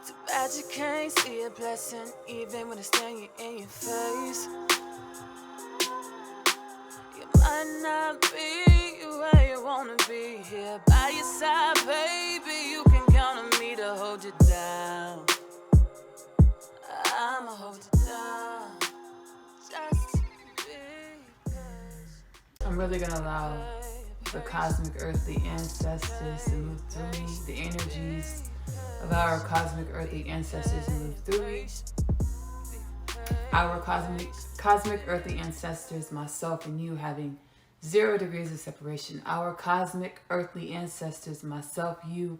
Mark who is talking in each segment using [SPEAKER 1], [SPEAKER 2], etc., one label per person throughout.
[SPEAKER 1] Too bad you can't see a blessing, even when it's staring in your face. You might not be where you wanna be. Here by your side, baby. You can count on me to hold you down. I'ma hold you down. Just because.
[SPEAKER 2] I'm really gonna allow the cosmic earthly ancestors to move through me, the energies of our cosmic earthly ancestors to move through me. Our cosmic earthly ancestors, myself and you, having 0 degrees of separation. Our cosmic earthly ancestors, myself, you,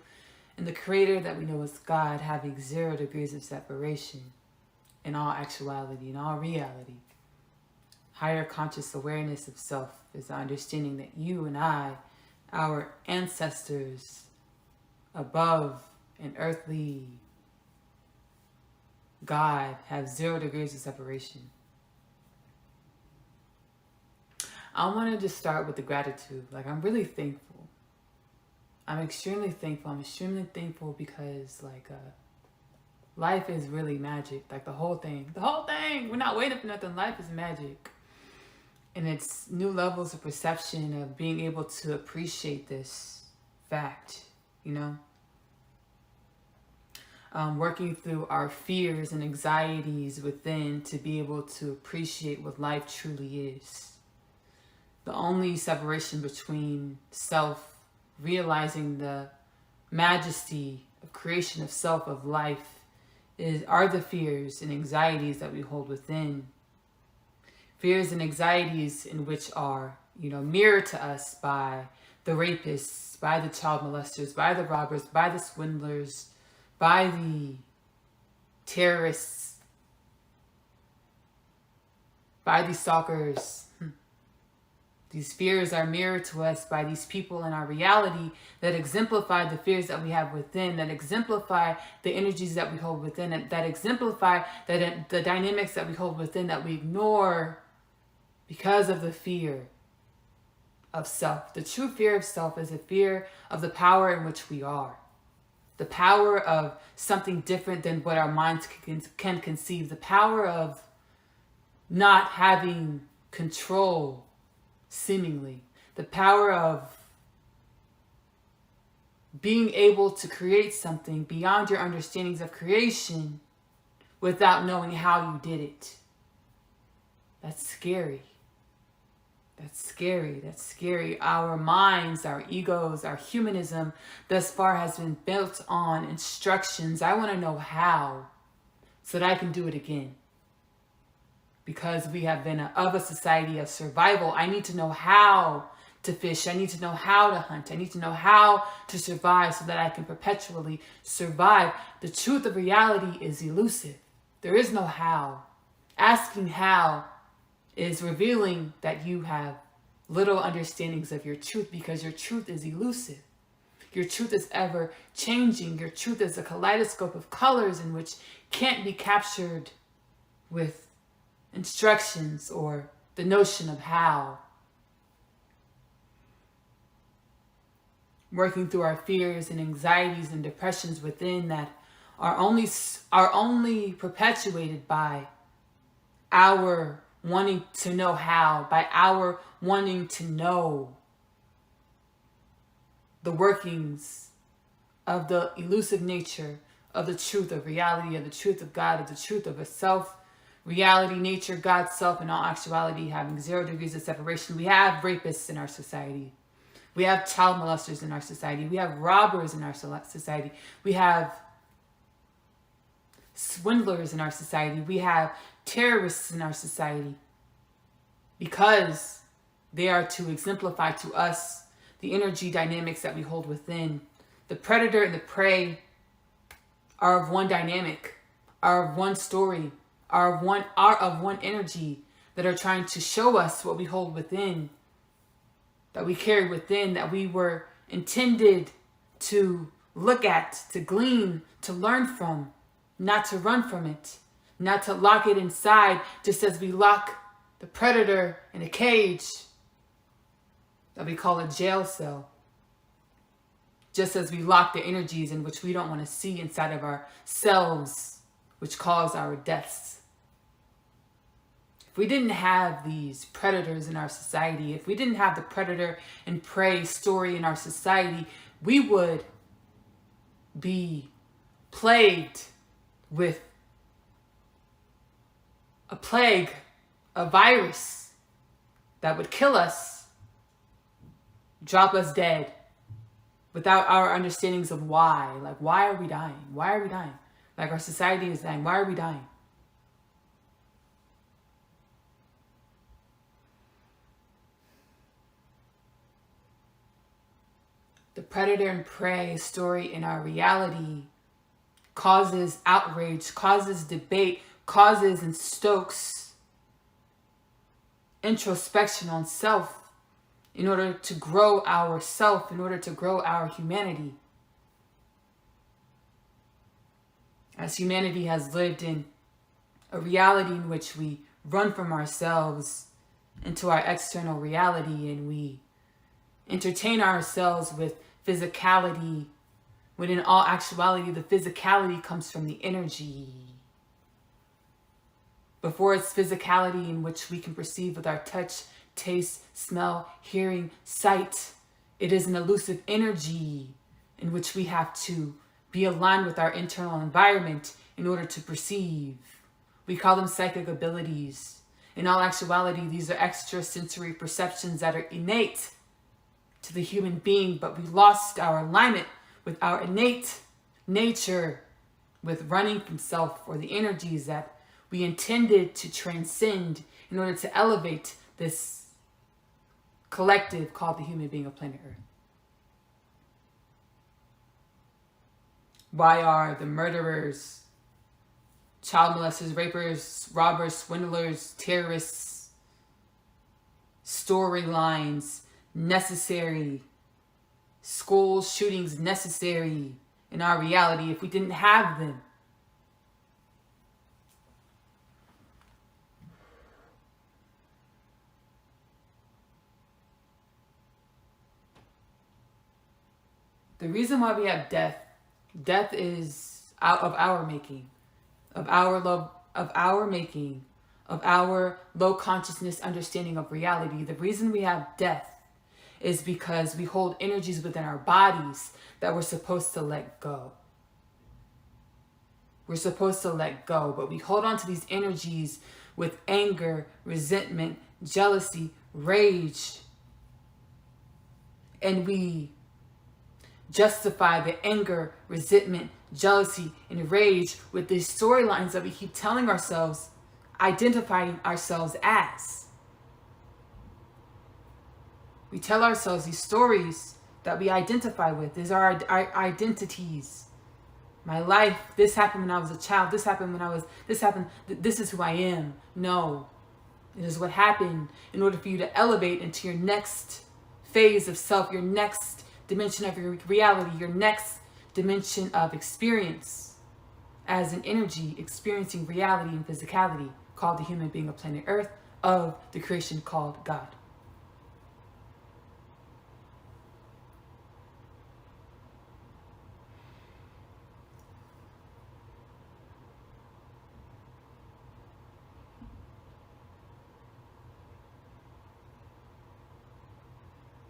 [SPEAKER 2] and the creator that we know as God, having 0 degrees of separation in all actuality, in all reality. Higher conscious awareness of self is the understanding that you and I, our ancestors above an earthly God, have 0 degrees of separation. I wanted to start with the gratitude. Like, I'm really thankful. I'm extremely thankful. I'm extremely thankful because, life is really magic. Like, the whole thing. We're not waiting for nothing. Life is magic. And it's new levels of perception of being able to appreciate this fact, you know? Working through our fears and anxieties within to be able to appreciate what life truly is. The only separation between self, realizing the majesty of creation of self, of life, are the fears and anxieties that we hold within. Fears and anxieties in which are, mirrored to us by the rapists, by the child molesters, by the robbers, by the swindlers, by the terrorists, by the stalkers. These fears are mirrored to us by these people in our reality that exemplify the fears that we have within, that exemplify the energies that we hold within, that exemplify the dynamics that we hold within that we ignore because of the fear of self. The true fear of self is a fear of the power in which we are. The power of something different than what our minds can conceive. The power of not having control, seemingly. The power of being able to create something beyond your understandings of creation without knowing how you did it. That's scary. That's scary. That's scary. Our minds, our egos, our humanism thus far has been built on instructions. I want to know how so that I can do it again. Because we have been of a society of survival. I need to know how to fish. I need to know how to hunt. I need to know how to survive so that I can perpetually survive. The truth of reality is elusive. There is no how. Asking how is revealing that you have little understandings of your truth because your truth is elusive. Your truth is ever changing. Your truth is a kaleidoscope of colors in which can't be captured with instructions or the notion of how. Working through our fears and anxieties and depressions within that are only perpetuated by our wanting to know how, by our wanting to know the workings of the elusive nature of the truth of reality, of the truth of God, of the truth of a self, reality, nature, God, self, in all actuality, having 0 degrees of separation. We have rapists in our society. We have child molesters in our society. We have robbers in our society. We have swindlers in our society. We have terrorists in our society because they are to exemplify to us the energy dynamics that we hold within. The predator and the prey are of one dynamic, are of one story, are of one energy that are trying to show us what we hold within, that we carry within, that we were intended to look at, to glean, to learn from, not to run from it, not to lock it inside, just as we lock the predator in a cage that we call a jail cell. just as we lock the energies in which we don't want to see inside of ourselves, which cause our deaths. If we didn't have these predators in our society, if we didn't have the predator and prey story in our society, we would be plagued with a plague, a virus that would kill us, drop us dead, without our understandings of why. Like, why are we dying? Why are we dying? Like, our society is dying. Why are we dying? The predator and prey story in our reality causes outrage, causes debate, causes and stokes introspection on self in order to grow our self, in order to grow our humanity. As humanity has lived in a reality in which we run from ourselves into our external reality, and we entertain ourselves with physicality, when in all actuality the physicality comes from the energy. Before it's physicality in which we can perceive with our touch, taste, smell, hearing, sight, it is an elusive energy in which we have to be aligned with our internal environment in order to perceive. We call them psychic abilities. In all actuality, these are extrasensory perceptions that are innate to the human being, but we lost our alignment with our innate nature, with running from self, or the energies that we intended to transcend in order to elevate this collective called the human being of planet Earth. Why are the murderers, child molesters, rapers, robbers, swindlers, terrorists, storylines necessary, school shootings necessary in our reality if we didn't have them? The reason why we have death is out of our making, of our love, of our making, of our low consciousness understanding of reality. The reason we have death is because we hold energies within our bodies that we're supposed to let go. We're supposed to let go, but we hold on to these energies with anger, resentment, jealousy, rage, and we justify the anger, resentment, jealousy, and rage with these storylines that we keep telling ourselves, identifying ourselves as. We tell ourselves these stories that we identify with. These are our identities. My life, this happened when I was a child, this happened when I was, this happened, this is who I am. No, it is what happened in order for you to elevate into your next phase of self, your next dimension of your reality, your next dimension of experience as an energy experiencing reality and physicality called the human being of planet Earth, of the creation called God.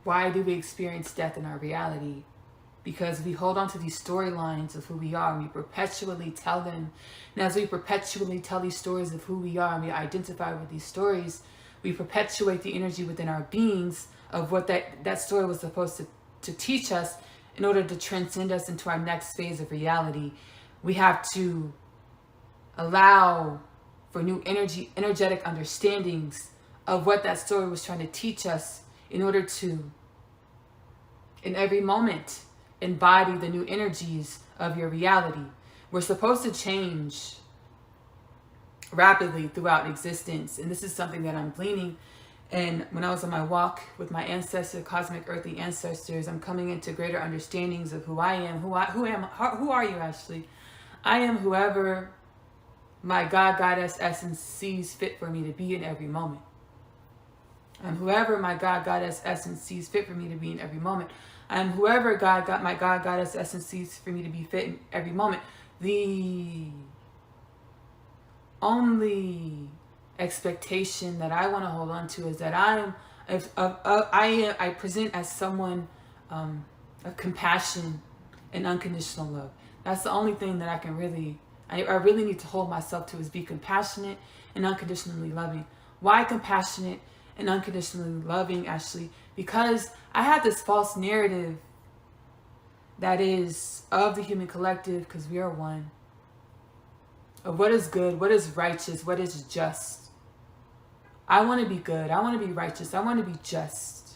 [SPEAKER 2] Why do we experience death in our reality? Because we hold on to these storylines of who we are, and we perpetually tell them. And as we perpetually tell these stories of who we are, and we identify with these stories, we perpetuate the energy within our beings of what that story was supposed to teach us in order to transcend us into our next phase of reality. We have to allow for new energetic understandings of what that story was trying to teach us, in order to, in every moment, embody the new energies of your reality. We're supposed to change rapidly throughout existence. And this is something that I'm gleaning. And when I was on my walk with my ancestors, cosmic earthly ancestors, I'm coming into greater understandings of who I am. Who are you actually? I am whoever my God, Goddess, essence sees fit for me to be in every moment. And whoever my God, Goddess, essence sees fit for me to be in every moment. I'm whoever God got, my God, Goddess essence sees for me to be fit in every moment. The only expectation that I want to hold on to is that I present as someone of compassion and unconditional love. That's the only thing that I can really, I really need to hold myself to, is be compassionate and unconditionally loving. Why compassionate and unconditionally loving, Ashley? Because I had this false narrative that is of the human collective, because we are one, of what is good, what is righteous, what is just. I want to be good. I want to be righteous. I want to be just.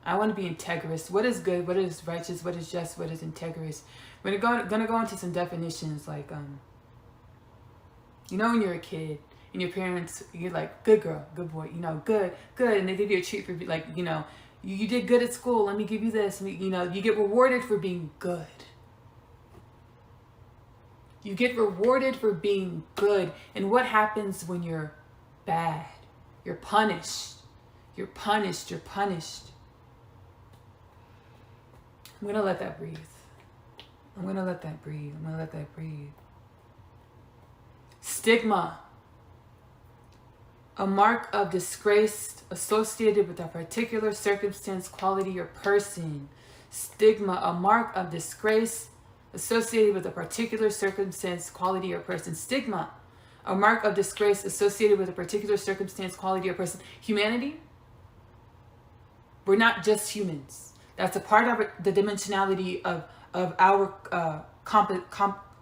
[SPEAKER 2] I want to be integrous. What is good? What is righteous? What is just? What is integrous? We're gonna go into some definitions, like you know, when you're a kid and your parents, you're like, good girl, good boy, you know, good, and they give you a treat for, like, you know, you did good at school. Let me give you this. You know, you get rewarded for being good. You get rewarded for being good. And what happens when you're bad? You're punished. You're punished. You're punished. I'm going to let that breathe. I'm going to let that breathe. I'm going to let that breathe. Stigma. A mark of disgrace associated with a particular circumstance, quality, or person. Stigma. A mark of disgrace associated with a particular circumstance, quality, or person. Stigma. A mark of disgrace associated with a particular circumstance, quality, or person. Humanity. We're not just humans. That's a part of the dimensionality of our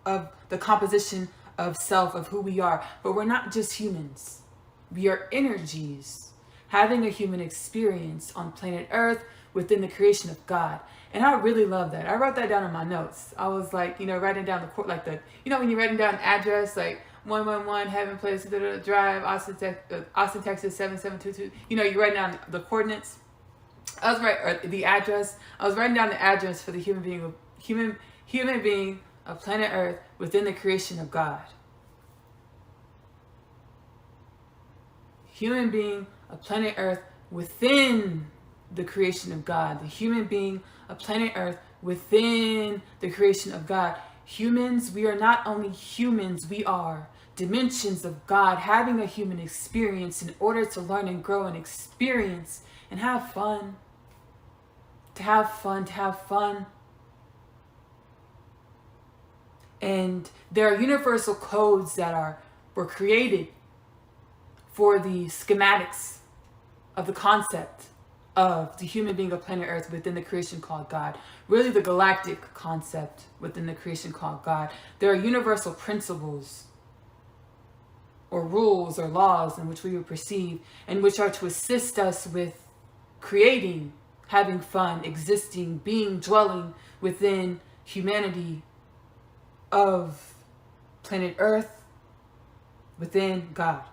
[SPEAKER 2] of the composition of self, of who we are. But we're not just humans. We are energies having a human experience on planet Earth within the creation of God. And I really love that. I wrote that down in my notes. I was like, you know, writing down like you know, when you're writing down an address, like 111 Heaven Place, Drive, Austin, Texas 7722. You know, you're writing down the coordinates. I was the address. I was writing down the address for the human being of planet Earth within the creation of God. Human being of planet Earth within the creation of God. The human being of planet Earth within the creation of God. Humans, we are not only humans, we are dimensions of God having a human experience in order to learn and grow and experience and have fun. To have fun. And there are universal codes that were created for the schematics of the concept of the human being of planet Earth within the creation called God. Really the galactic concept within the creation called God. There are universal principles or rules or laws in which we would perceive, and which are to assist us with creating, having fun, existing, being, dwelling within humanity of planet Earth within God.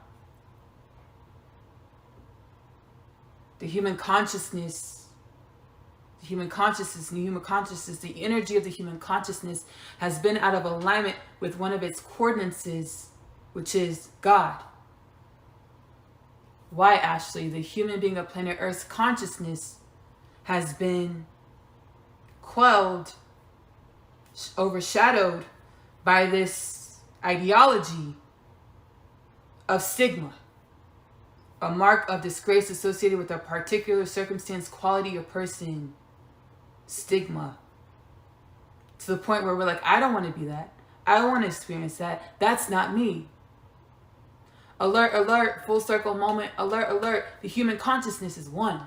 [SPEAKER 2] The human consciousness, the energy of the human consciousness has been out of alignment with one of its coordinates, which is God. Why, Ashley? The human being of planet Earth's consciousness has been quelled, overshadowed by this ideology of stigma. A mark of disgrace associated with a particular circumstance, quality, or person. Stigma. To the point where we're like, I don't want to be that. I don't want to experience that. That's not me. Alert, alert, full circle moment, alert, alert. The human consciousness is one.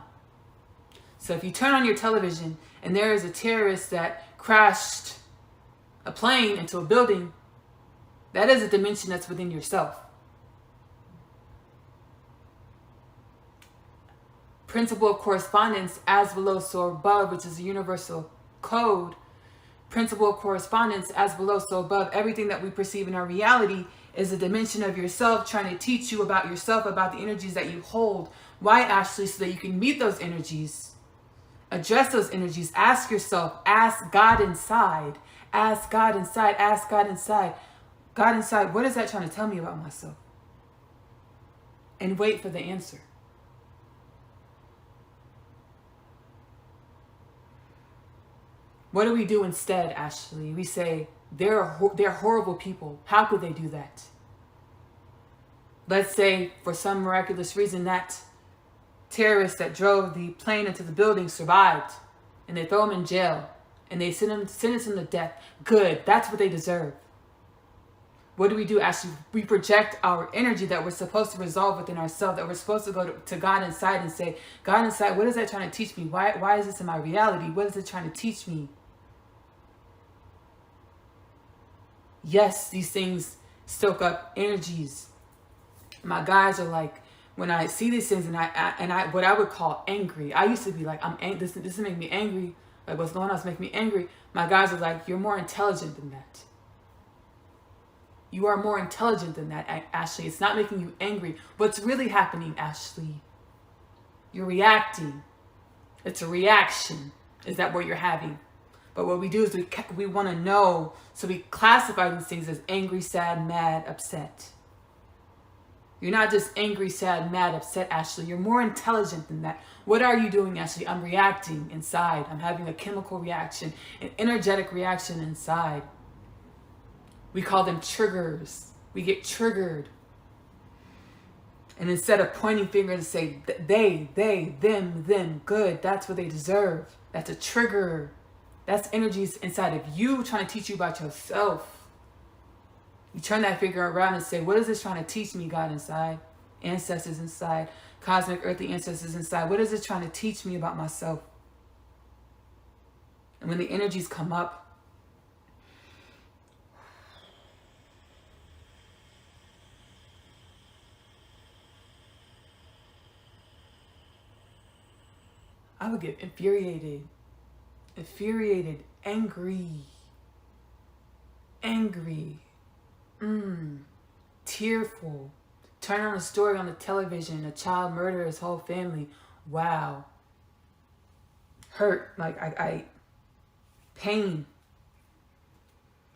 [SPEAKER 2] So if you turn on your television and there is a terrorist that crashed a plane into a building, that is a dimension that's within yourself. Principle of correspondence, as below, so above, which is a universal code. Principle of correspondence, as below, so above. Everything that we perceive in our reality is a dimension of yourself trying to teach you about yourself, about the energies that you hold. Why, Ashley? So that you can meet those energies, address those energies, ask yourself, ask God inside, ask God inside, ask God inside. God inside, what is that trying to tell me about myself? And wait for the answer. What do we do instead, Ashley? We say, they're horrible people. How could they do that? Let's say, for some miraculous reason, that terrorist that drove the plane into the building survived, and they throw him in jail, and they sentence him to death. Good, that's what they deserve. What do we do, Ashley? We project our energy that we're supposed to resolve within ourselves, that we're supposed to go to God inside and say, God inside, what is that trying to teach me? Why is this in my reality? What is it trying to teach me? Yes, these things stoke up energies. My guys are like, when I see these things and I what I would call angry, I used to be like, this is making me angry. Like, what's going on is making me angry. My guys are like, you're more intelligent than that. You are more intelligent than that, Ashley. It's not making you angry. What's really happening, Ashley? You're reacting. It's a reaction. Is that what you're having? But what we do is we want to know. So we classify these things as angry, sad, mad, upset. You're not just angry, sad, mad, upset, Ashley. You're more intelligent than that. What are you doing, Ashley? I'm reacting inside. I'm having a chemical reaction, an energetic reaction inside. We call them triggers. We get triggered. And instead of pointing fingers and say, they, them, good, that's what they deserve. That's a trigger. That's energies inside of you trying to teach you about yourself. You turn that finger around and say, what is this trying to teach me, God inside? Ancestors inside. Cosmic earthly ancestors inside. What is this trying to teach me about myself? And when the energies come up, I would get infuriated, angry, tearful. Turn on a story on the television, a child murder his whole family. Wow. Hurt, like I pain.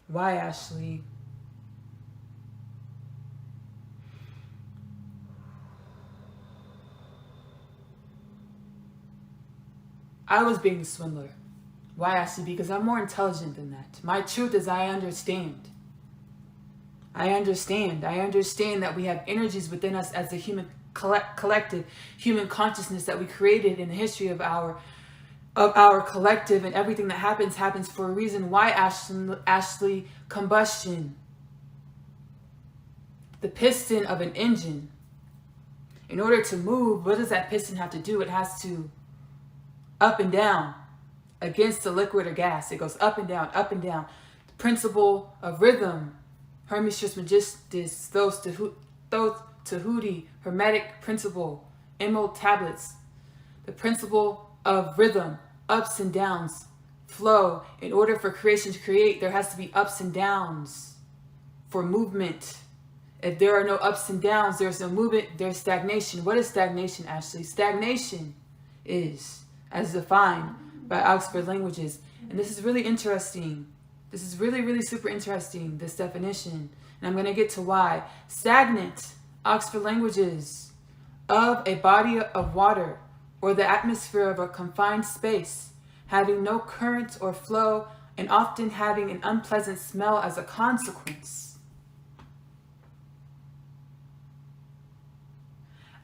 [SPEAKER 2] Why, Ashley? I was being a swindler. Why, Ashley? Because I'm more intelligent than that. My truth is I understand. I understand that we have energies within us as a human collective, human consciousness that we created in the history of our collective, and everything that happens for a reason. Why, Ashley? Combustion. The piston of an engine. In order to move, what does that piston have to do? It has to up and down against the liquid or gas. It goes up and down, up and down. The principle of rhythm. Hermes Trismegistus, Thos Tahuti, Hermetic principle, emerald tablets. The principle of rhythm, ups and downs, flow. In order for creation to create, there has to be ups and downs for movement. If there are no ups and downs, there's no movement, there's stagnation. What is stagnation, Ashley? Stagnation is, as defined by Oxford Languages. And this is really interesting. This is really, really super interesting, this definition. And I'm going to get to why. Stagnant, Oxford Languages, of a body of water or the atmosphere of a confined space, having no current or flow and often having an unpleasant smell as a consequence.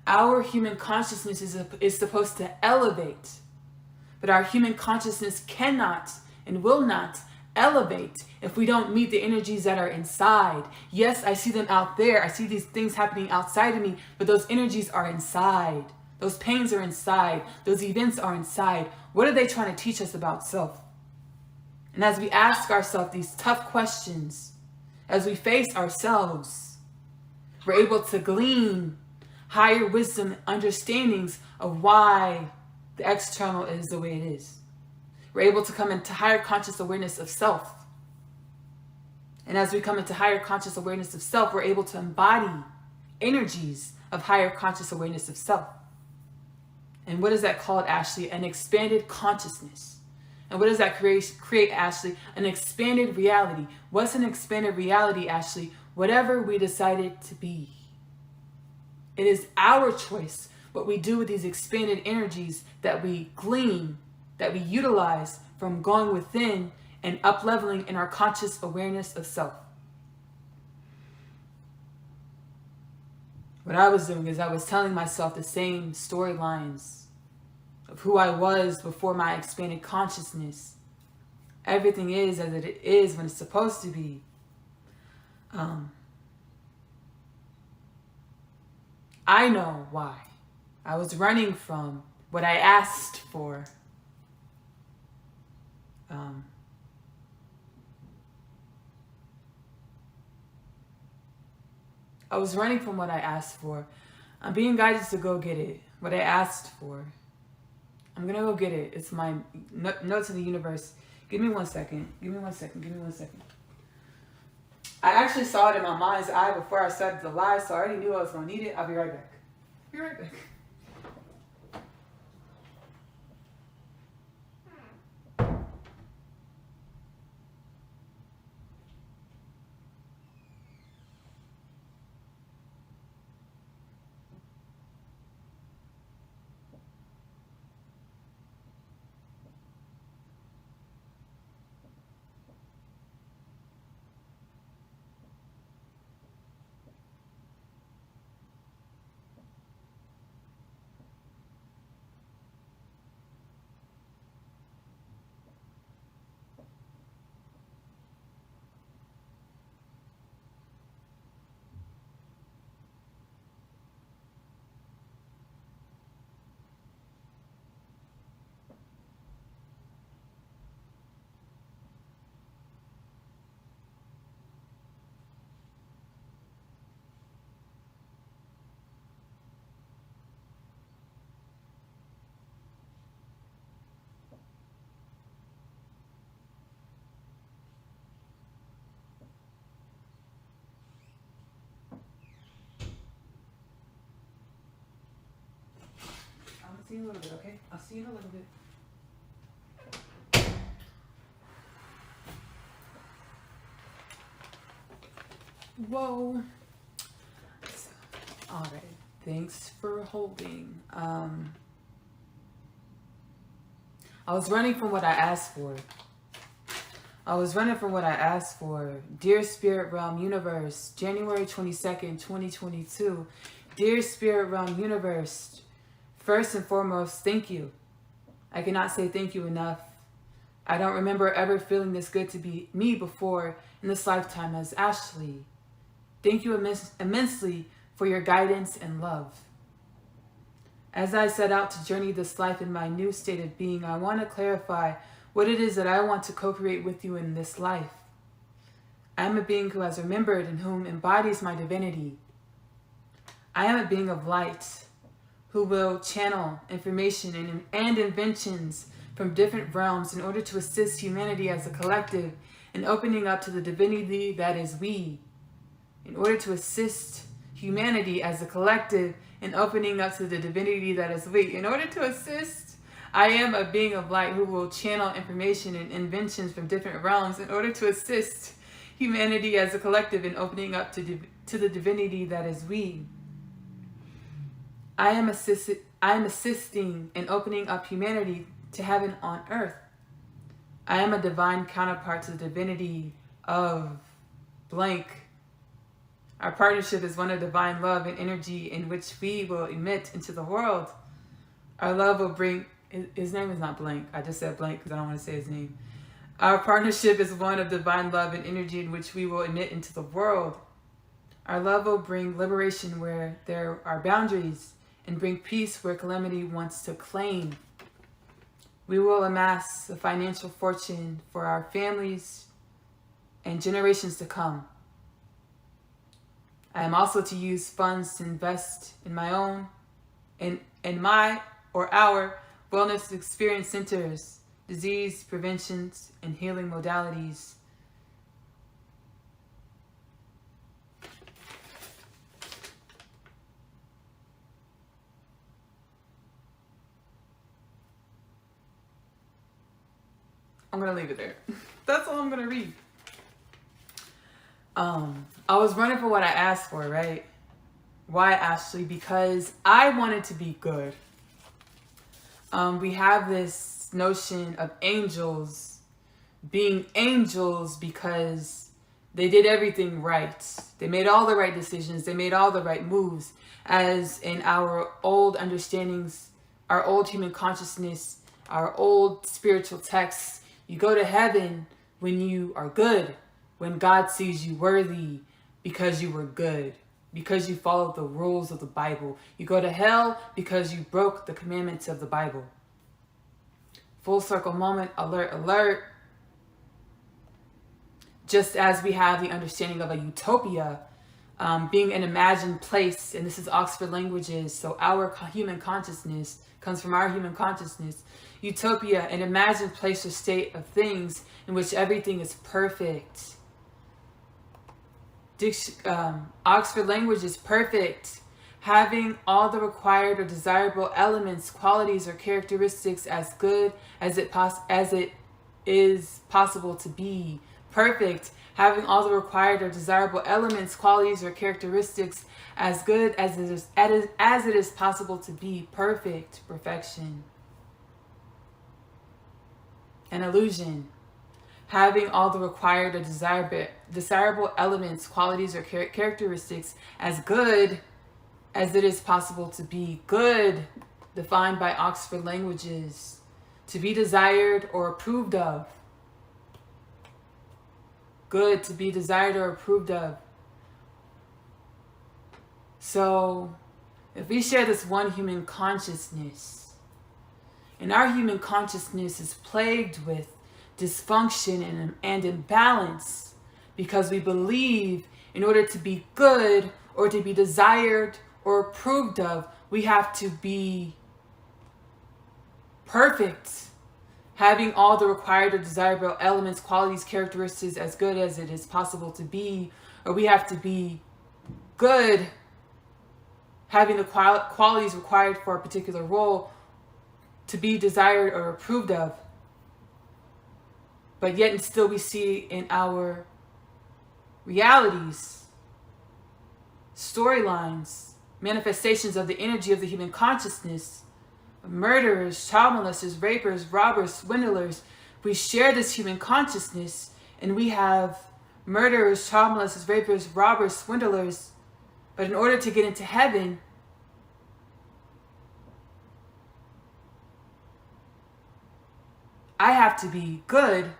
[SPEAKER 2] Our human consciousness is supposed to elevate, but our human consciousness cannot and will not elevate if we don't meet the energies that are inside. Yes, I see them out there. I see these things happening outside of me, but those energies are inside. Those pains are inside. Those events are inside. What are they trying to teach us about self? And as we ask ourselves these tough questions, as we face ourselves, we're able to glean higher wisdom understandings of why the external is the way it is. We're able to come into higher conscious awareness of self. And as we come into higher conscious awareness of self, we're able to embody energies of higher conscious awareness of self. And what is that called, Ashley? An expanded consciousness. And what does that create, Ashley? An expanded reality. What's an expanded reality, Ashley? Whatever we decide it to be. It is our choice what we do with these expanded energies that we glean, that we utilize from going within and up-leveling in our conscious awareness of self. What I was doing is I was telling myself the same storylines of who I was before my expanded consciousness. Everything is as it is when it's supposed to be. I know why. I was running from what I asked for. I was running from what I asked for. I'm being guided to go get it. What I asked for. I'm gonna go get it. It's my note to the universe. Give me 1 second. Give me 1 second. Give me 1 second. I actually saw it in my mind's eye before I started the live, so I already knew I was gonna need it. I'll be right back. Be right back. I'll see you in a little bit, okay? I'll see you in a little bit. Whoa. All right. Thanks for holding. I was running from what I asked for. Dear Spirit Realm Universe, January 22nd, 2022. Dear Spirit Realm Universe, first and foremost, thank you. I cannot say thank you enough. I don't remember ever feeling this good to be me before in this lifetime as Ashley. Thank you immensely for your guidance and love. As I set out to journey this life in my new state of being, I want to clarify what it is that I want to co-create with you in this life. I am a being who has remembered and whom embodies my divinity. I am a being of light who will channel information and inventions from different realms in order to assist humanity as a collective in opening up to the divinity that is we. In order to assist humanity as a collective in opening up to the divinity that is we. In order to assist, I am a being of light who will channel information and inventions from different realms in order to assist humanity as a collective in opening up to the divinity that is we. I am assisting in opening up humanity to heaven on earth. I am a divine counterpart to the divinity of blank. Our partnership is one of divine love and energy in which we will emit into the world. Our love will bring, his name is not blank. I just said blank because I don't want to say his name. Our partnership is one of divine love and energy in which we will emit into the world. Our love will bring liberation where there are boundaries and bring peace where calamity wants to claim. We will amass a financial fortune for our families and generations to come. I am also to use funds to invest in my own, in my or our wellness experience centers, disease preventions, and healing modalities. I'm going to leave it there. That's all I'm going to read. I was running for what I asked for, right? Why, Ashley? Because I wanted to be good. We have this this notion of angels being angels because they did everything right. They made all the right decisions. They made all the right moves. As in our old understandings, our old human consciousness, our old spiritual texts, you go to heaven when you are good, when God sees you worthy because you were good, because you followed the rules of the Bible. You go to hell because you broke the commandments of the Bible. Full circle moment, alert, alert. Just as we have the understanding of a utopia, being an imagined place, and this is Oxford Languages, so our human consciousness comes from our human consciousness. Utopia, an imagined place or state of things in which everything is perfect. Oxford Languages, perfect. Having all the required or desirable elements, qualities, or characteristics as good as it is possible to be. Perfect. Having all the required or desirable elements, qualities, or characteristics as good as it is possible to be. Perfect. Perfection. An illusion. Having all the required or desirable elements, qualities, or characteristics as good as it is possible to be. Good, defined by Oxford Languages, to be desired or approved of. Good, to be desired or approved of. So, if we share this one human consciousness, and our human consciousness is plagued with dysfunction and imbalance because we believe in order to be good or to be desired or approved of, we have to be perfect, having all the required or desirable elements, qualities, characteristics as good as it is possible to be, or we have to be good, having the qualities required for a particular role to be desired or approved of. But yet and still we see in our realities, storylines, manifestations of the energy of the human consciousness, murderers, child molesters, rapers, robbers, swindlers. We share this human consciousness, and we have murderers, child molesters, rapers, robbers, swindlers. But in order to get into heaven, I have to be good,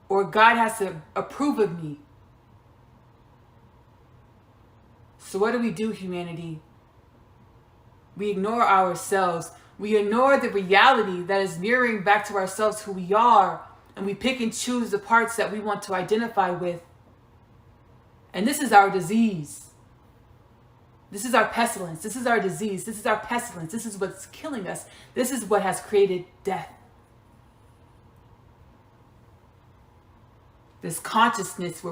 [SPEAKER 2] or God has to approve of me. So what do, humanity? We ignore ourselves. We ignore the reality that is mirroring back to ourselves who we are, and we pick and choose the parts that we want to identify with. And this is our disease. This is our pestilence. This is our disease. This is our pestilence. This is what's killing us. This is what has created death. This consciousness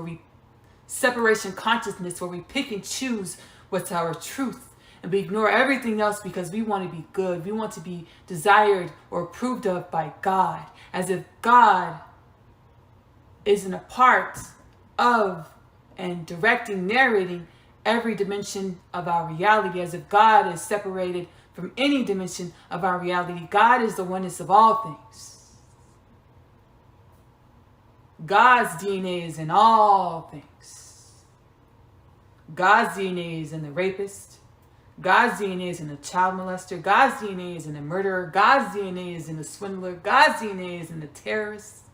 [SPEAKER 2] separation consciousness where we pick and choose what's our truth. And we ignore everything else because we want to be good. We want to be desired or approved of by God. As if God isn't a part of and directing, narrating every dimension of our reality. As if God is separated from any dimension of our reality. God is the oneness of all things. God's DNA is in all things. God's DNA is in the rapist. God's DNA is in the child molester. God's DNA is in the murderer. God's DNA is in the swindler. God's DNA is in the terrorist.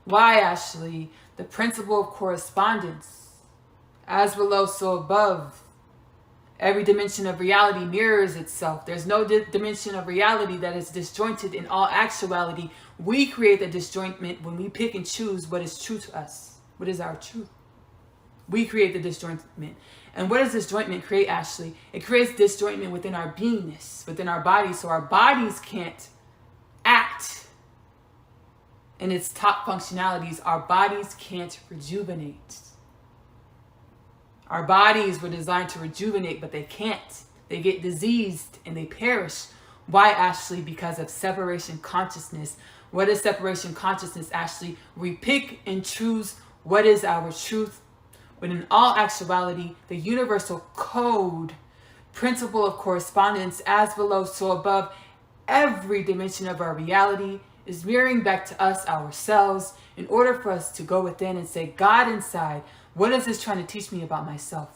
[SPEAKER 2] Why, Ashley? The principle of correspondence. As below, so above. Every dimension of reality mirrors itself. There's no dimension of reality that is disjointed in all actuality. We create the disjointment when we pick and choose what is true to us. What is our truth? We create the disjointment. And what does disjointment create, Ashley? It creates disjointment within our beingness, within our bodies, so our bodies can't act in its top functionalities. Our bodies can't rejuvenate. Our bodies were designed to rejuvenate, but they can't. They get diseased and they perish. Why, Ashley? Because of separation consciousness. What is separation consciousness, Ashley? We pick and choose what is our truth, when in all actuality, the universal code, principle of correspondence, as below, so above, every dimension of our reality is mirroring back to us ourselves in order for us to go within and say, God inside, what is this trying to teach me about myself?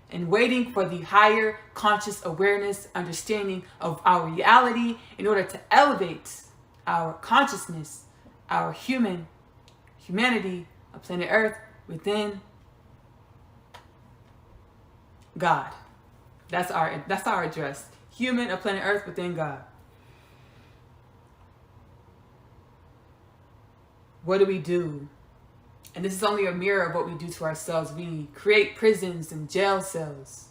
[SPEAKER 2] And waiting for the higher conscious awareness, understanding of our reality in order to elevate our consciousness, our humanity, of planet Earth within God. That's our address. Human of planet Earth within God. What do we do? And this is only a mirror of what we do to ourselves. We create prisons and jail cells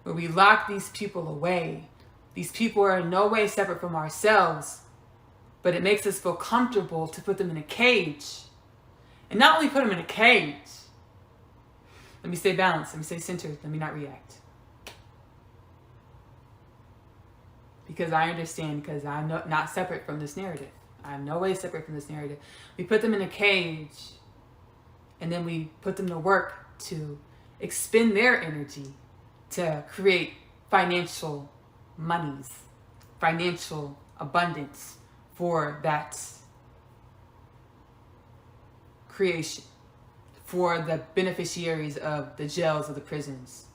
[SPEAKER 2] where we lock these people away. These people are in no way separate from ourselves, but it makes us feel comfortable to put them in a cage. And not only put them in a cage, let me stay balanced, let me stay centered, let me not react. Because I understand, because I'm not separate from this narrative. I'm no way separate from this narrative. We put them in a cage, and then we put them to work to expend their energy to create financial monies, financial abundance for that creation, for the beneficiaries of the jails, of the prisons.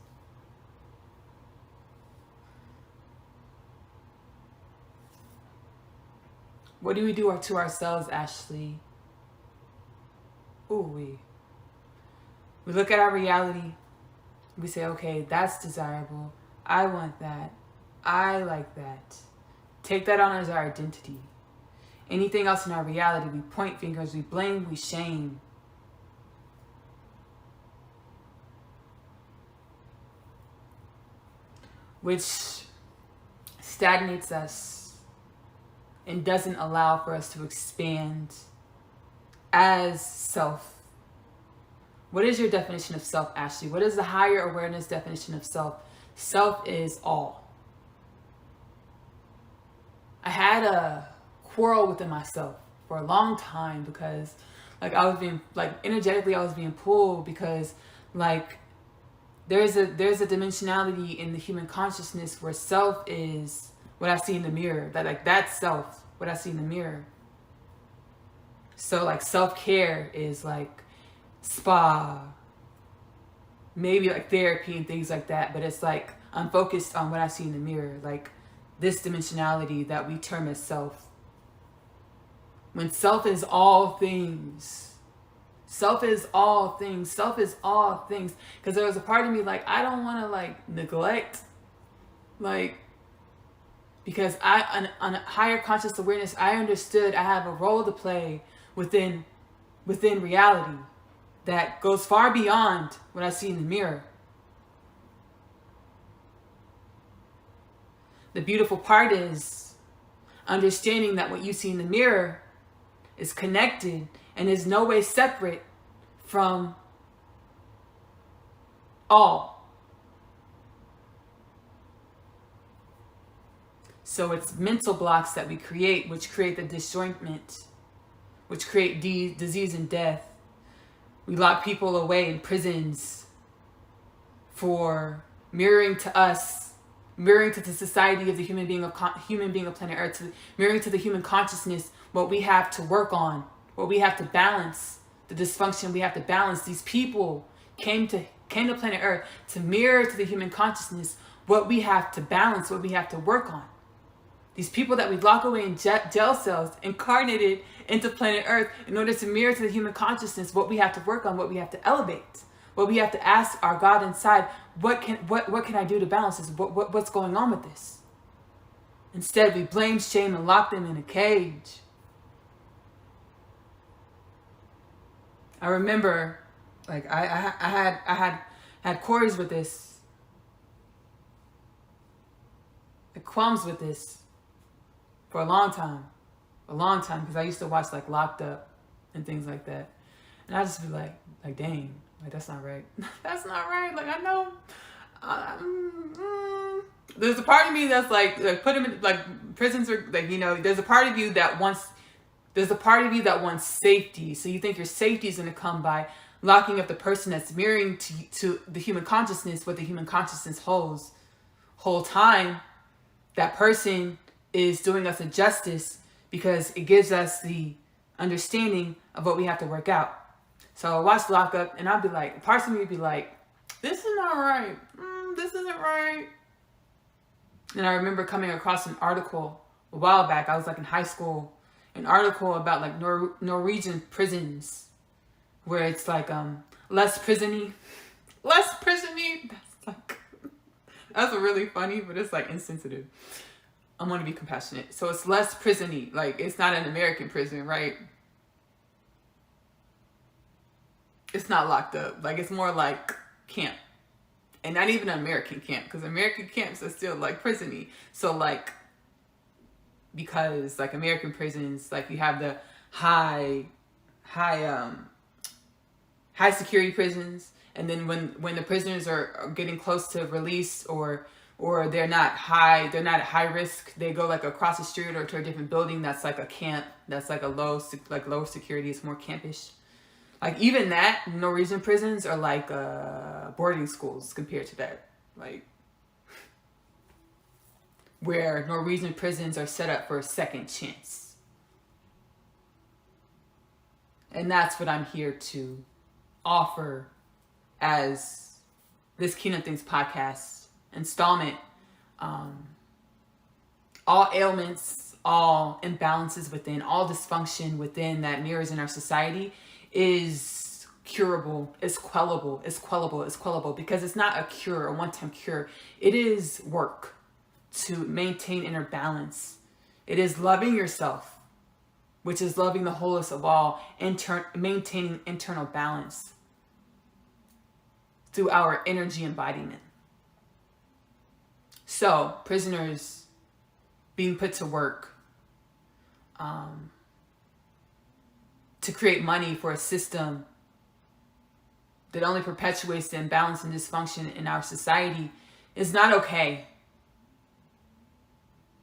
[SPEAKER 2] What do we do to ourselves, Ashley? We look at our reality. We say, okay, that's desirable. I want that. I like that. Take that on as our identity. Anything else in our reality, we point fingers, we blame, we shame. Which stagnates us and doesn't allow for us to expand as self. What is your definition of self, Ashley? What is the higher awareness definition of self? Self is all. I had a quarrel within myself for a long time because I was being energetically I was being pulled because there's a dimensionality in the human consciousness where self is what I see in the mirror. That's self, what I see in the mirror. So self-care is spa, maybe therapy and things like that, but it's I'm focused on what I see in the mirror, this dimensionality that we term as self. When self is all things. Self is all things. Self is all things. Because there was a part of me I don't want to neglect, because on a higher conscious awareness, I understood I have a role to play within reality that goes far beyond what I see in the mirror. The beautiful part is understanding that what you see in the mirror is connected and is no way separate from all. So it's mental blocks that we create, which create the disjointment, which create disease and death. We lock people away in prisons for mirroring to us, mirroring to the society of the human being of planet Earth, mirroring to the human consciousness what we have to work on, what we have to balance, the dysfunction we have to balance. These people came to planet Earth to mirror to the human consciousness what we have to balance, what we have to work on. These people that we lock away in jail cells incarnated into planet Earth in order to mirror to the human consciousness what we have to work on, what we have to elevate, what we have to ask our God inside, what can I do to balance this? What's going on with this? Instead, we blame, shame, and lock them in a cage. I remember, I had quarries with this, qualms with this for a long time, because I used to watch Locked Up and things like that, and I just be dang, that's not right. That's not right. I know. There's a part of me that's put them in prisons are there's a part of you that wants. There's a part of you that wants safety. So you think your safety is going to come by locking up the person that's mirroring to the human consciousness, what the human consciousness holds. Whole time, that person is doing us a justice because it gives us the understanding of what we have to work out. So I watch Lockup and I'll be like, parts of me would be like, this is not right. This isn't right. And I remember coming across an article a while back. I was like in high school, an article about like Norwegian prisons, where it's like less prisony. That's really funny, but it's like insensitive. I want to be compassionate. So it's less prisony. Like, it's not an American prison, right? It's not locked up. Like, it's more like camp. And not even an American camp, because American camps are still like prisony. So like, because like American prisons, like you have the high security prisons, and then when the prisoners are getting close to release, or they're not at high risk, they go like across the street or to a different building that's like a camp, that's like a low security, it's more campish. Like, even that, Norwegian prisons are like boarding schools compared to that. Like, where Norwegian prisons are set up for a second chance. And that's what I'm here to offer as this Kingdom Things podcast installment. All ailments, all imbalances within, all dysfunction within that mirrors in our society is curable, is quellable, because it's not a cure, a one-time cure. It is work to maintain inner balance. It is loving yourself, which is loving the wholeness of all, maintaining internal balance through our energy embodiment. So, prisoners being put to work to create money for a system that only perpetuates the imbalance and dysfunction in our society is not okay.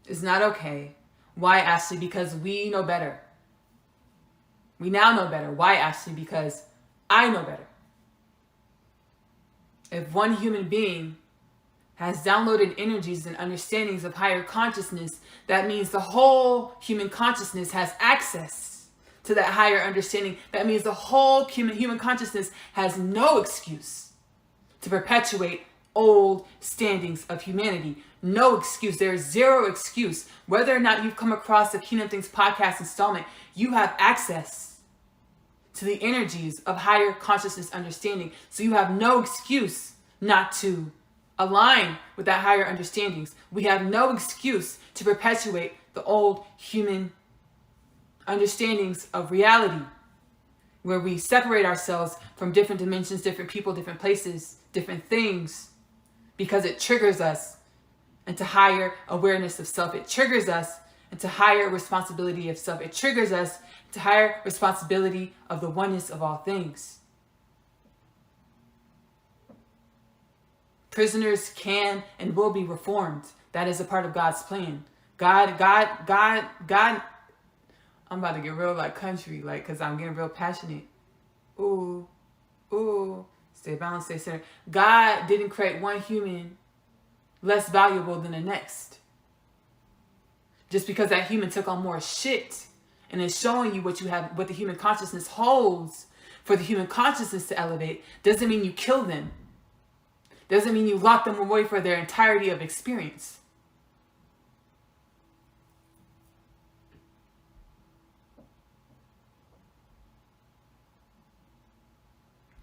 [SPEAKER 2] It's not okay. Why, Ashley? Because we know better. We now know better. Why, Ashley? Because I know better. If one human being has downloaded energies and understandings of higher consciousness, that means the whole human consciousness has access to that higher understanding. That means the whole human consciousness has no excuse to perpetuate old standings of humanity. No excuse. There is zero excuse. Whether or not you've come across the Kingdom Things podcast installment, you have access to the energies of higher consciousness understanding. So you have no excuse not to align with that higher understandings. We have no excuse to perpetuate the old human understandings of reality, where we separate ourselves from different dimensions, different people, different places, different things, because it triggers us into higher awareness of self. It triggers us into higher responsibility of self. It triggers us to higher responsibility of the oneness of all things. Prisoners can and will be reformed. That is a part of God's plan. God. I'm about to get real like country, like, cause I'm getting real passionate. Ooh, stay balanced, stay centered. God didn't create one human less valuable than the next. Just because that human took on more shit and is showing you what you have, what the human consciousness holds for the human consciousness to elevate, doesn't mean you kill them. Doesn't mean you lock them away for their entirety of experience.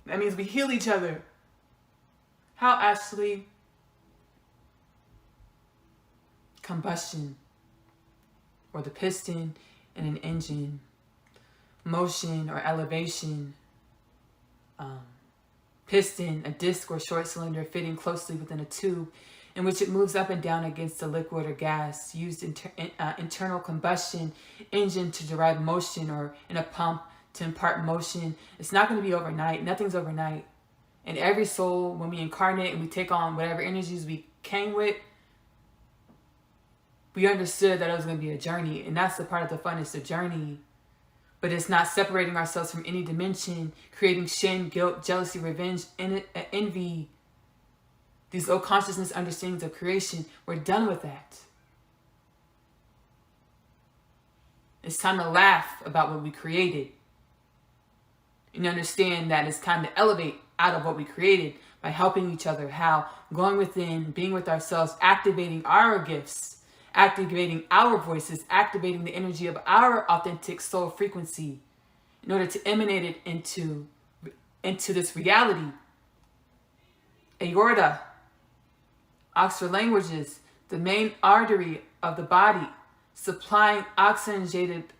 [SPEAKER 2] That means we heal each other. How, Ashley? Combustion, or the piston in an engine, motion or elevation, piston, a disc or short cylinder fitting closely within a tube in which it moves up and down against a liquid or gas, used internal combustion engine to derive motion, or in a pump to impart motion. It's not going to be overnight. Nothing's overnight. And every soul, when we incarnate and we take on whatever energies we came with, we understood that it was going to be a journey. And that's the part of the fun, is the journey. But it's not separating ourselves from any dimension, creating shame, guilt, jealousy, revenge, envy, these low consciousness understandings of creation. We're done with that. It's time to laugh about what we created. And understand that it's time to elevate out of what we created by helping each other. How? Going within, being with ourselves, activating our gifts, activating our voices, activating the energy of our authentic soul frequency in order to emanate it into this reality. Aorta, Oxford Languages, the main artery of the body, supplying oxygenated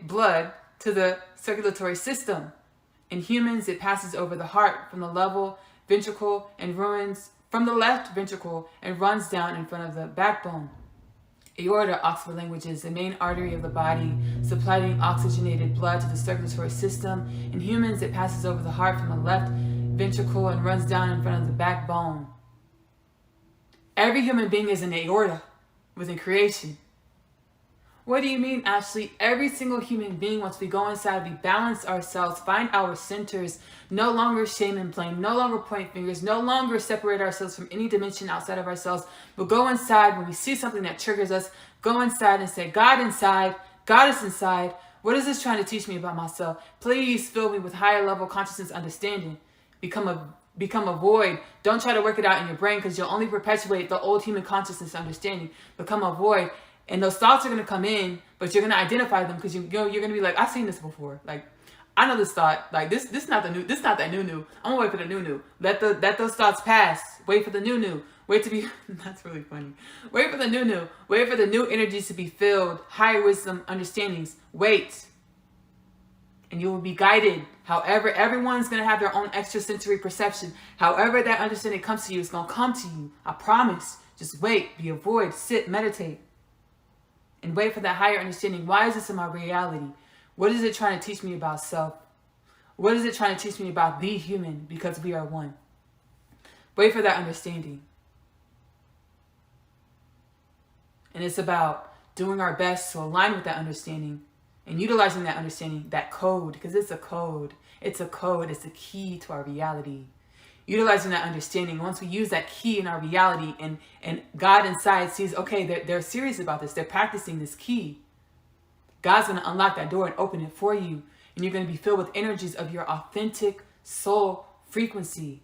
[SPEAKER 2] blood to the circulatory system. In humans, it passes over the heart from the left ventricle and runs down in front of the backbone. Aorta, Oxford Languages, the main artery of the body, supplying oxygenated blood to the circulatory system. In humans, it passes over the heart from the left ventricle and runs down in front of the backbone. Every human being is an aorta within creation. What do you mean, Ashley? Every single human being, once we go inside, we balance ourselves, find our centers, no longer shame and blame, no longer point fingers, no longer separate ourselves from any dimension outside of ourselves, but go inside when we see something that triggers us, go inside and say, God inside, God is inside. What is this trying to teach me about myself? Please fill me with higher level consciousness understanding. Become a void. Don't try to work it out in your brain because you'll only perpetuate the old human consciousness understanding. Become a void. And those thoughts are going to come in, but you're going to identify them because you're going to be like, I've seen this before. Like, I know this thought. Like, this not the new. This not that new. I'm gonna wait for the new. Let those thoughts pass. Wait for the new. Wait to be. That's really funny. Wait for the new. Wait for the new energies to be filled. Higher wisdom understandings. Wait, and you will be guided. However, everyone's gonna have their own extrasensory perception. However that understanding comes to you, it's gonna come to you. I promise. Just wait. Be a void. Sit. Meditate. And wait for that higher understanding. Why is this in my reality? What is it trying to teach me about self? What is it trying to teach me about the human? Because we are one. Wait for that understanding. And it's about doing our best to align with that understanding and utilizing that understanding, that code, because it's a code. It's a code. It's a key to our reality. Utilizing that understanding, once we use that key in our reality and God inside sees, okay, they're serious about this. They're practicing this key. God's going to unlock that door and open it for you. And you're going to be filled with energies of your authentic soul frequency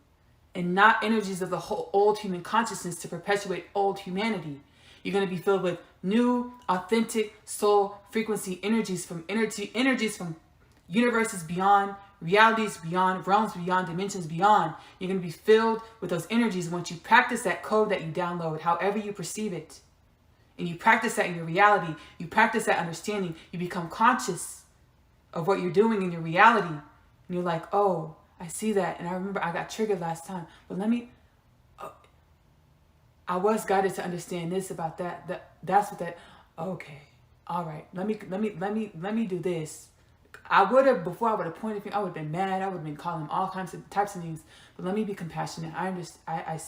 [SPEAKER 2] and not energies of the whole old human consciousness to perpetuate old humanity. You're going to be filled with new, authentic soul frequency energies from universes beyond, realities beyond, realms beyond, dimensions beyond. You're going to be filled with those energies once you practice that code that you download, however you perceive it. And you practice that in your reality. You practice that understanding. You become conscious of what you're doing in your reality. And you're like, oh, I see that. And I remember I got triggered last time. But I was guided to understand this about that. That's what that. Okay, all right. Let me do this. Before I would have pointed finger, I would have been mad. I would have been calling him all types of names. But let me be compassionate. I understand. I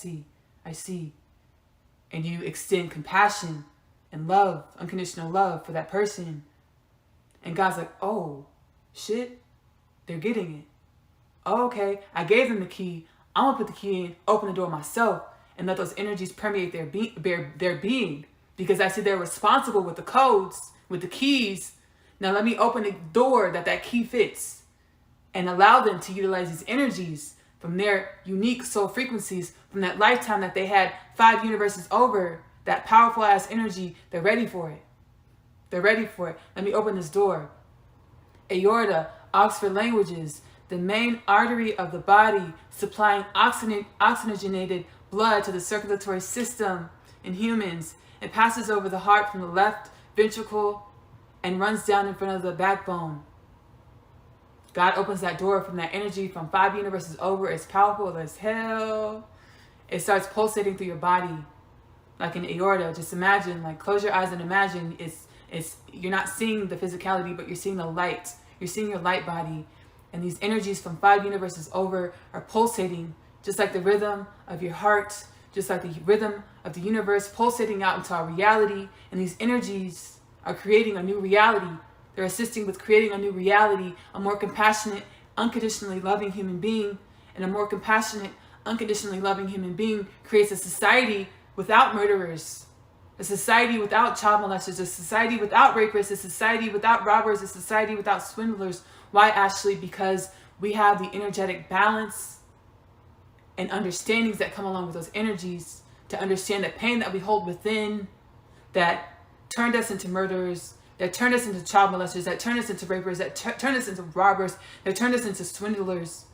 [SPEAKER 2] see. And you extend compassion and love, unconditional love for that person. And God's like, oh, shit, they're getting it. Oh, okay, I gave them the key. I'm going to put the key in, open the door myself, and let those energies permeate their being. Because I see they're responsible with the codes, with the keys. Now let me open the door that key fits and allow them to utilize these energies from their unique soul frequencies from that lifetime that they had 5 universes over, that powerful ass energy. They're ready for it. Let me open this door. Aorta, Oxford Languages, the main artery of the body, supplying oxygenated blood to the circulatory system in humans. It passes over the heart from the left ventricle and runs down in front of the backbone. God opens that door from that energy from 5 universes over. It's powerful as hell. It starts pulsating through your body like an aorta. Just imagine, like, close your eyes and imagine it's you're not seeing the physicality, but you're seeing the light. You're seeing your light body. And these energies from 5 universes over are pulsating, just like the rhythm of your heart, just like the rhythm of the universe pulsating out into our reality. And these energies are creating a new reality. They're assisting with creating a new reality, a more compassionate, unconditionally loving human being. And a more compassionate, unconditionally loving human being creates a society without murderers, A society without child molesters, a society without rapists, a society without robbers, a society without swindlers. Why, Ashley? Because we have the energetic balance and understandings that come along with those energies to understand the pain that we hold within that turned us into murderers, that turned us into child molesters, that turned us into rapists, that turned us into robbers, that turned us into swindlers,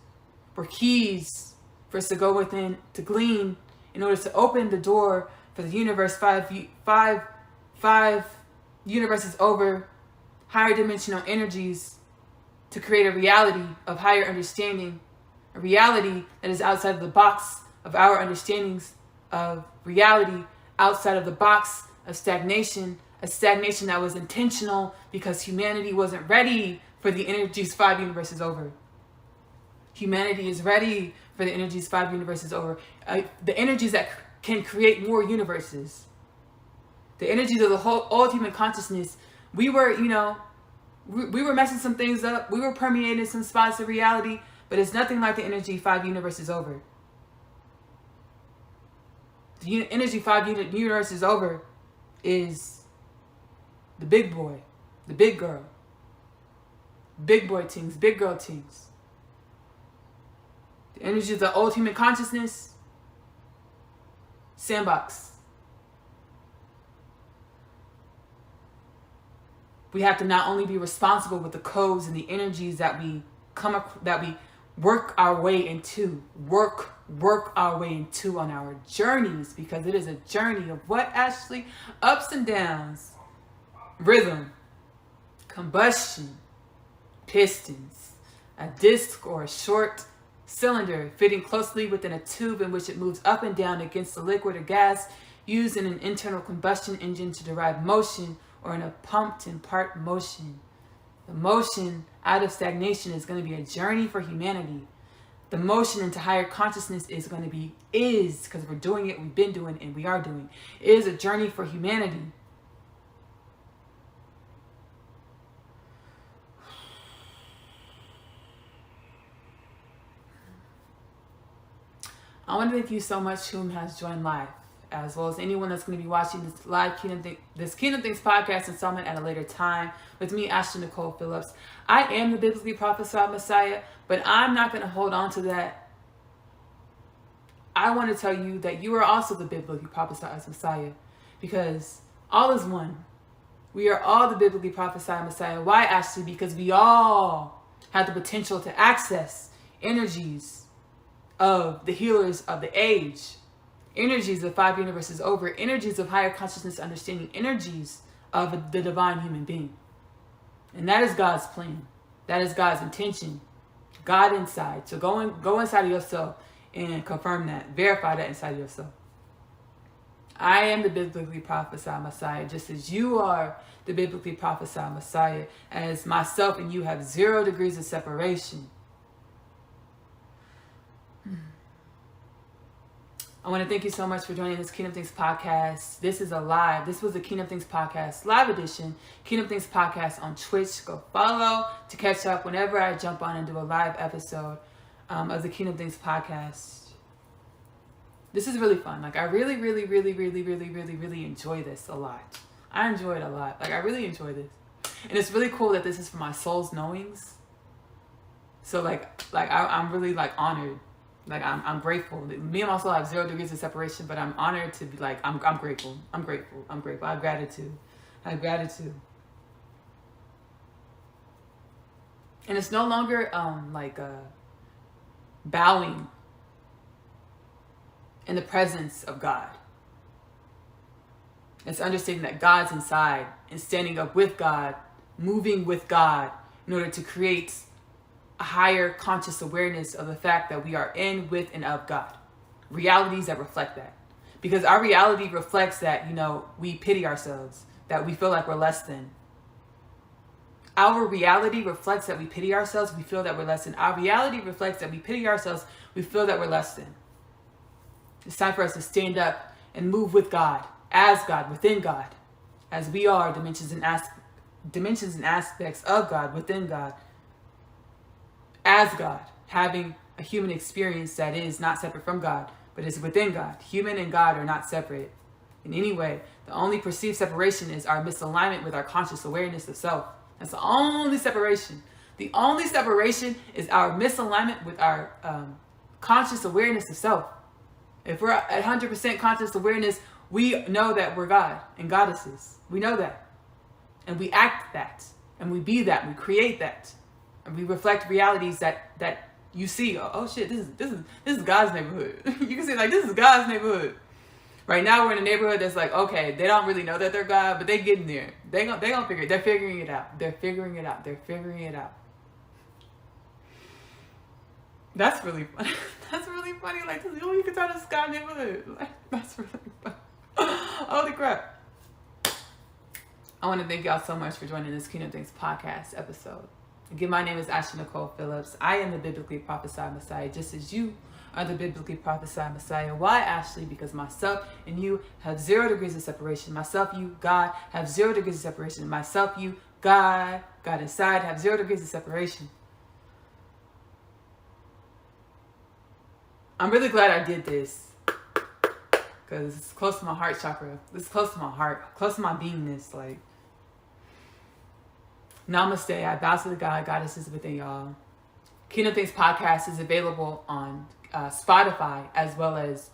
[SPEAKER 2] were keys for us to go within, to glean, in order to open the door for the universe, five universes over, higher dimensional energies, to create a reality of higher understanding, a reality that is outside of the box of our understandings of reality, outside of the box of stagnation, a stagnation that was intentional because humanity wasn't ready for the energies 5 universes over. Humanity is ready for the energies 5 universes over. The energies that can create more universes. The energies of the whole all human consciousness. We were, we were messing some things up. We were permeating some spots of reality, but it's nothing like the energy 5 universes over. The energy 5 universes over is the big boy, the big girl. Big boy things, big girl things. The energy of the old human consciousness, sandbox. We have to not only be responsible with the codes and the energies that we work our way into, work our way into on our journeys, because it is a journey of what, Ashley? Ups and downs, rhythm, combustion, pistons, a disc or a short cylinder fitting closely within a tube in which it moves up and down against the liquid or gas used in an internal combustion engine to derive motion, or in a pumped and part motion. The motion out of stagnation is going to be a journey for humanity. The motion into higher consciousness is because we're doing it, we've been doing, and we are doing, is a journey for humanity. I want to thank you so much whom has joined live, as well as anyone that's going to be watching this live Kingdom Things podcast installment at a later time with me, Ashley Nicole Phillips. I am the biblically prophesied Messiah, but I'm not going to hold on to that. I want to tell you that you are also the biblically prophesied Messiah, because all is one. We are all the biblically prophesied Messiah. Why, Ashley? Because we all have the potential to access energies of the healers of the age, energies of 5 universes over, energies of higher consciousness understanding, energies of the divine human being. And that is God's plan. That is God's intention. God inside. So go inside of yourself and confirm that. Verify that inside of yourself. I am the biblically prophesied Messiah, just as you are the biblically prophesied Messiah, as myself and you have 0 degrees of separation. I want to thank you so much for joining this Kingdom Things podcast. This was the Kingdom Things podcast live edition, Kingdom Things podcast on Twitch. Go follow to catch up whenever I jump on and do a live episode of the Kingdom Things podcast. This is really fun. Like, I really, really, really, really, really, really, really enjoy this a lot. I enjoy it a lot. Like, I really enjoy this. And it's really cool that this is for my soul's knowings. So I'm really honored. Like, I'm grateful. Me and my soul have 0 degrees of separation, but I'm honored to be I'm grateful. I'm grateful. I have gratitude. And it's no longer bowing in the presence of God. It's understanding that God's inside and standing up with God, moving with God in order to create a higher conscious awareness of the fact that we are in, with, and of God. Realities that reflect that. Because our reality reflects that, we pity ourselves, that we feel like we're less than. Our reality reflects that we pity ourselves, we feel that we're less than. Our reality reflects that we pity ourselves, we feel that we're less than. It's time for us to stand up and move with God, as God, within God, as we are dimensions and aspects of God, within God, as God, having a human experience that is not separate from God, but is within God. Human and God are not separate. in any way. The only perceived separation is our misalignment with our conscious awareness of self. That's the only separation. The only separation is our misalignment with our conscious awareness of self. If we're at 100% conscious awareness, we know that we're God and goddesses. We know that. And we act that. And we be that. We create that. And we reflect realities that you see. Oh shit, this is God's neighborhood. You can see like this is God's neighborhood. Right now we're in a neighborhood that's like, okay, they don't really know that they're God, but they getting there. They gonna figure it. They're figuring it out. They're figuring it out. They're figuring it out. That's really funny. That's really funny. Like, oh, you can tell this God neighborhood. Like, that's really funny. Holy crap. I want to thank y'all so much for joining this Kingdom Things podcast episode. Again, my name is Ashley Nicole Phillips. I am the biblically prophesied Messiah, just as you are the biblically prophesied Messiah. Why, Ashley? Because myself and you have 0 degrees of separation. Myself, you, God, have 0 degrees of separation. Myself, you, God inside, have 0 degrees of separation. I'm really glad I did this because it's close to my heart chakra. It's close to my heart, close to my beingness. Like, namaste. I bow to the God. Goddesses within y'all. Kingdom Things podcast is available on Spotify as well as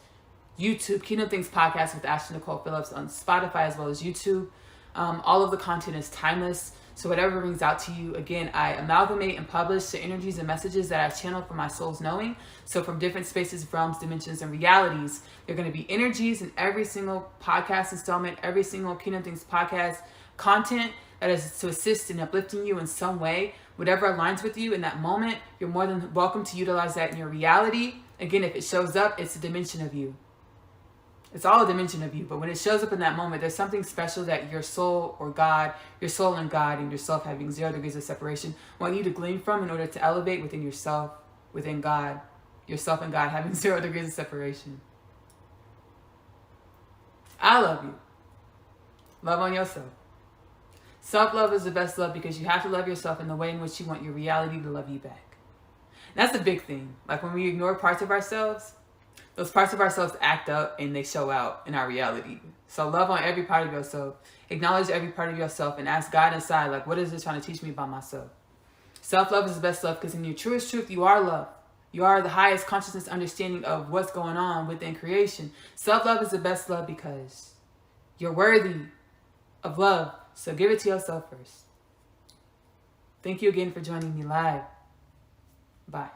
[SPEAKER 2] YouTube. Kingdom Things podcast with Ashley Nicole Phillips on Spotify as well as YouTube. All of the content is timeless. So whatever rings out to you, again, I amalgamate and publish the energies and messages that I channel from my soul's knowing. So from different spaces, realms, dimensions, and realities, there are going to be energies in every single podcast installment, every single Kingdom Things podcast content that is to assist in uplifting you in some way. Whatever aligns with you in that moment, you're more than welcome to utilize that in your reality. Again, if it shows up, it's a dimension of you. It's all a dimension of you, but when it shows up in that moment, there's something special that your soul or God, your soul and God and yourself having 0 degrees of separation want you to glean from in order to elevate within yourself, within God, yourself and God having 0 degrees of separation. I love you. Love on yourself. Self-love is the best love because you have to love yourself in the way in which you want your reality to love you back. And that's a big thing. Like when we ignore parts of ourselves, those parts of ourselves act up and they show out in our reality. So love on every part of yourself. Acknowledge every part of yourself and ask God inside, like, what is this trying to teach me about myself? Self-love is the best love because in your truest truth, you are love. You are the highest consciousness understanding of what's going on within creation. Self-love is the best love because you're worthy of love. So give it to yourself first. Thank you again for joining me live. Bye.